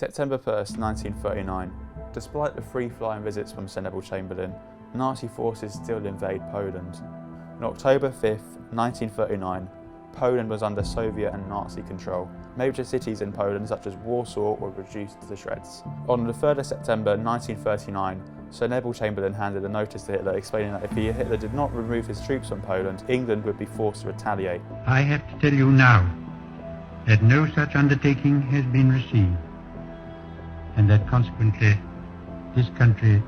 September 1st, 1939. Despite the free-flying visits from Sir Neville Chamberlain, Nazi forces still invade Poland. On October 5th, 1939, Poland was under Soviet and Nazi control. Major cities in Poland, such as Warsaw, were reduced to shreds. On the 3rd of September 1939, Sir Neville Chamberlain handed a notice to Hitler explaining that if Hitler did not remove his troops from Poland, England would be forced to retaliate. I have to tell you now that no such undertaking has been received, and that consequently this country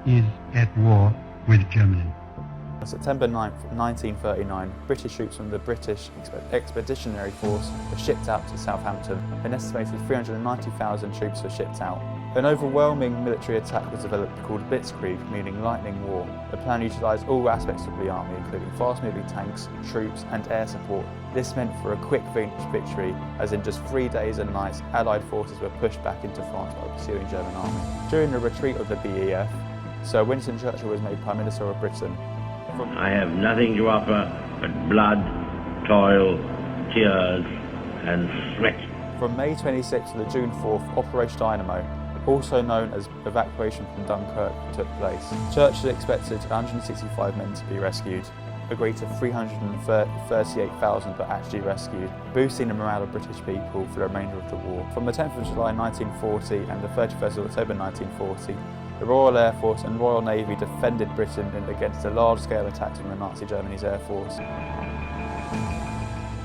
is at war with Germany. On September 9th, 1939, British troops from the British Expeditionary Force were shipped out to Southampton. An estimated 390,000 troops were shipped out. An overwhelming military attack was developed called Blitzkrieg, meaning lightning war. The plan utilised all aspects of the army, including fast-moving tanks, troops and air support. This meant for a quick victory, as in just 3 days and nights, Allied forces were pushed back into France by the pursuing German army. During the retreat of the BEF, Sir Winston Churchill was made Prime Minister of Britain. I have nothing to offer but blood, toil, tears and sweat. From May 26th to the June 4th, Operation Dynamo, also known as evacuation from Dunkirk, took place. Churchill expected 165 men to be rescued. Agreed to 338,000 but actually rescued, boosting the morale of British people for the remainder of the war. From the 10th of July 1940 and the 31st of October 1940, the Royal Air Force and Royal Navy defended Britain against the large-scale attacks from the Nazi Germany's Air Force.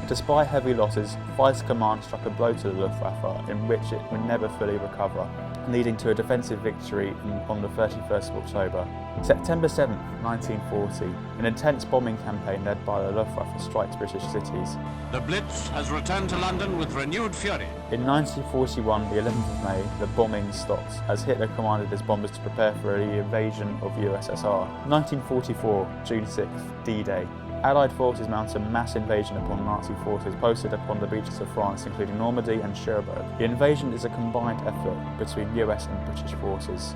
Despite heavy losses, Vice Command struck a blow to the Luftwaffe in which it would never fully recover, leading to a defensive victory on the 31st of October. September 7, 1940, an intense bombing campaign led by the Luftwaffe strikes British cities. The Blitz has returned to London with renewed fury. In 1941, the 11th of May, the bombing stopped as Hitler commanded his bombers to prepare for the invasion of USSR. 1944, June 6th, D-Day. Allied forces mounted a mass invasion upon Nazi forces posted upon the beaches of France, including Normandy and Cherbourg. The invasion is a combined effort between US and British forces.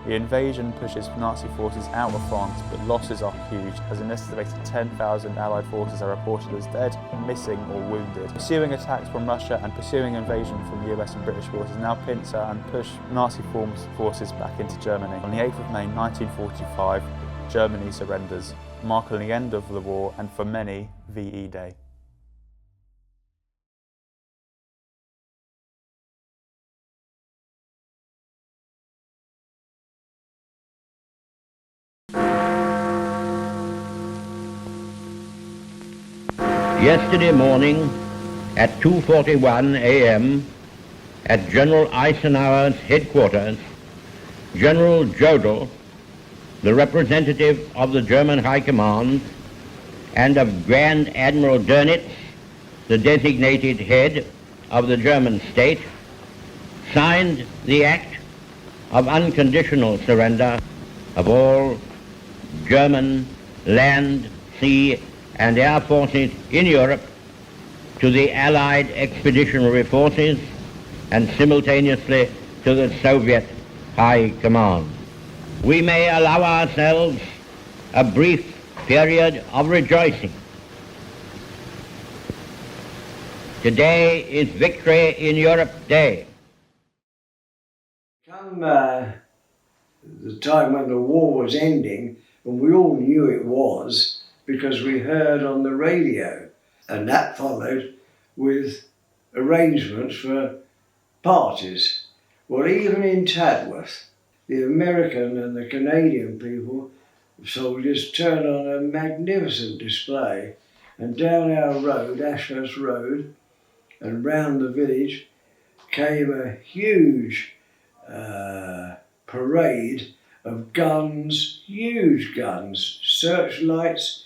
The invasion pushes Nazi forces out of France, but losses are huge, as an estimated 10,000 Allied forces are reported as dead, missing or wounded. Pursuing attacks from Russia and pursuing invasion from US and British forces now pincer and push Nazi forces back into Germany. On the 8th of May 1945, Germany surrenders, marking the end of the war and for many, VE Day. Yesterday morning at 2:41 a.m. at General Eisenhower's headquarters, General Jodl, the representative of the German High Command, and of Grand Admiral Dönitz, the designated head of the German state, signed the act of unconditional surrender of all German land, sea, and air forces in Europe to the Allied expeditionary forces and simultaneously to the Soviet High Command. We may allow ourselves a brief period of rejoicing. Today is Victory in Europe Day. Come the time when the war was ending, and we all knew it was because we heard on the radio, and that followed with arrangements for parties. Well, even in Tadworth, the American and the Canadian people, soldiers, turned on a magnificent display, and down our road, Ashurst Road, and round the village came a huge parade of guns, huge guns, searchlights.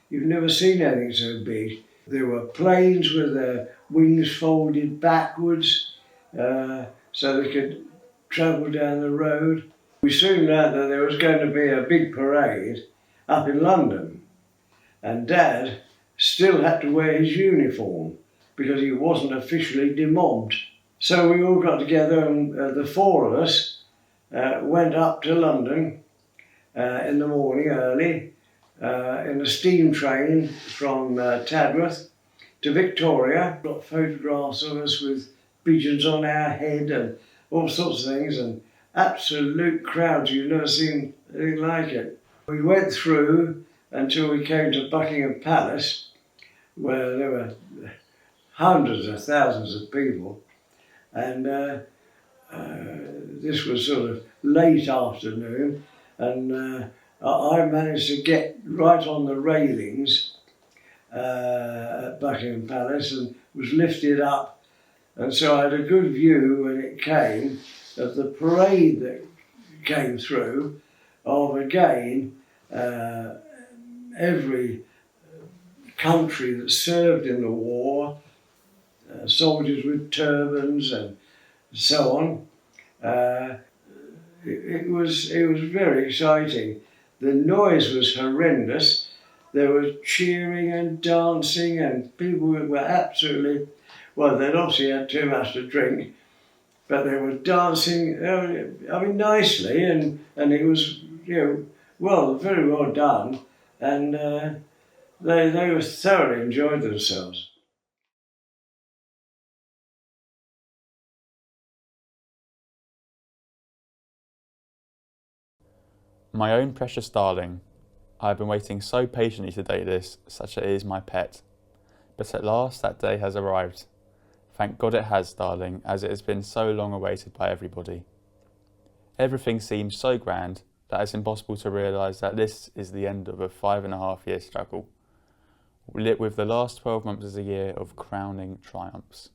You've never seen anything so big. There were planes with their wings folded backwards so they could travel down the road. We soon learned that there was going to be a big parade up in London, and Dad still had to wear his uniform because he wasn't officially demobbed. So we all got together, and the four of us went up to London in the morning early in a steam train from Tadworth to Victoria. Got photographs of us with pigeons on our head and all sorts of things, and absolute crowds. You've never seen anything like it. We went through until we came to Buckingham Palace, where there were hundreds of thousands of people, and this was sort of late afternoon, and I managed to get right on the railings at Buckingham Palace and was lifted up, and so I had a good view when it came of the parade that came through of, again, every country that served in the war, soldiers with turbans and so on. It was very exciting. The noise was horrendous. There was cheering and dancing, and people were absolutely, well, they'd obviously had too much to drink, but they were dancing, I mean, nicely, and it was, well, very well done, and they were thoroughly enjoyed themselves. My own precious darling, I have been waiting so patiently to date this, such that it is my pet. But at last that day has arrived. Thank God it has, darling, as it has been so long awaited by everybody. Everything seems so grand that it's impossible to realise that this is the end of a 5.5-year struggle, lit with the last 12 months as a year of crowning triumphs.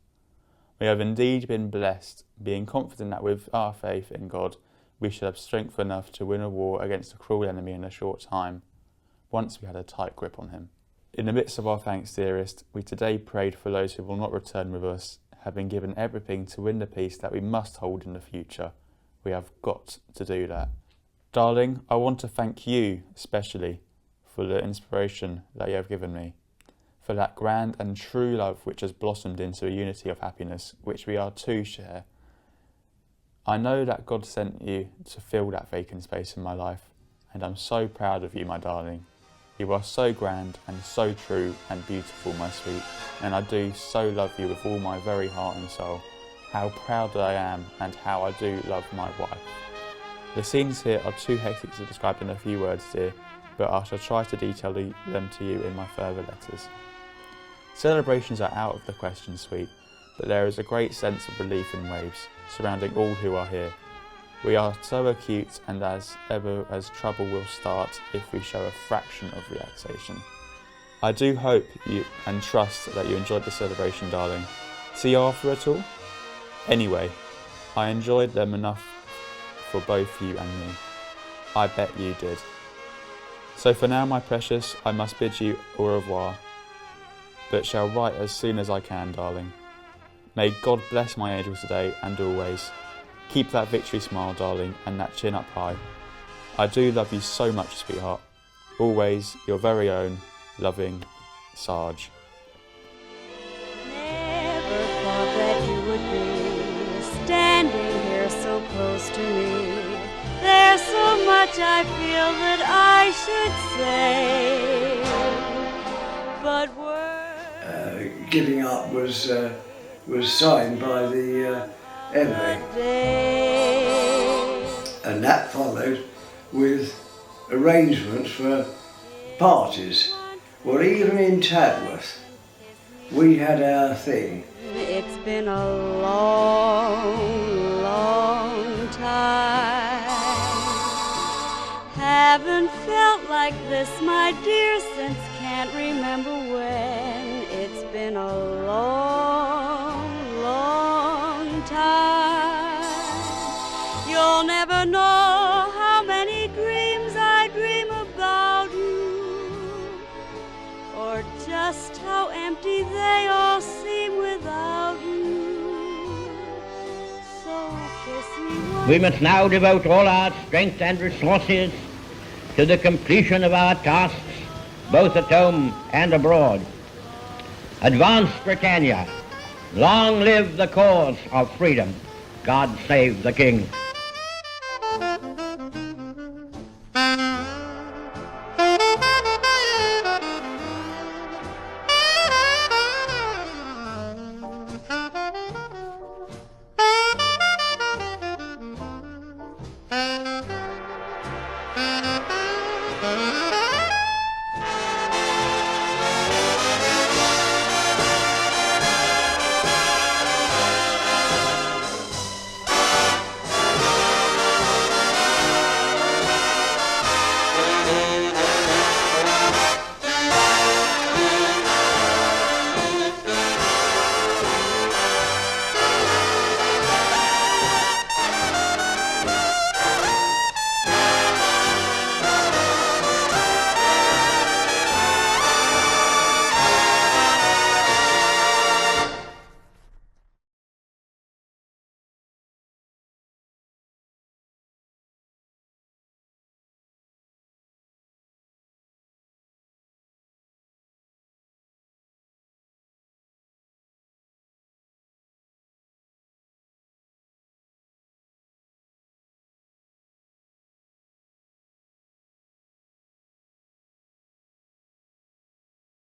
We have indeed been blessed, being confident that with our faith in God, we should have strength enough to win a war against a cruel enemy in a short time, once we had a tight grip on him. In the midst of our thanks, dearest, we today prayed for those who will not return with us, having given everything to win the peace that we must hold in the future. We have got to do that. Darling, I want to thank you especially for the inspiration that you have given me, for that grand and true love which has blossomed into a unity of happiness which we are to share. I know that God sent you to fill that vacant space in my life, and I'm so proud of you, my darling. You are so grand and so true and beautiful, my sweet, and I do so love you with all my very heart and soul. How proud I am, and how I do love my wife. The scenes here are too hectic to describe in a few words, dear, but I shall try to detail them to you in my further letters. Celebrations are out of the question, sweet, but there is a great sense of relief in waves surrounding all who are here. We are so acute, and as ever as trouble will start if we show a fraction of relaxation. I do hope you and trust that you enjoyed the celebration, darling. See Arthur at all? Anyway, I enjoyed them enough for both you and me. I bet you did. So for now, my precious, I must bid you au revoir, but shall write as soon as I can, darling. May God bless my angel today and always. Keep that victory smile, darling, and that chin up high. I do love you so much, sweetheart. Always your very own, loving Sarge. Never thought that you would be standing here so close to me. There's so much I feel that I should say, but words. Giving up was signed by the Emily, and that followed with arrangements for parties. Well, even in Tadworth, we had our thing. It's been a long, long time. Haven't felt like this, my dear, since can't remember when. It's been a long, long time. You'll never know how many dreams I dream about you, or just how empty they all seem without you. So kiss me once. We must now devote all our strength and resources to the completion of our tasks, both at home and abroad. Advance Britannia. Long live the cause of freedom. God save the King.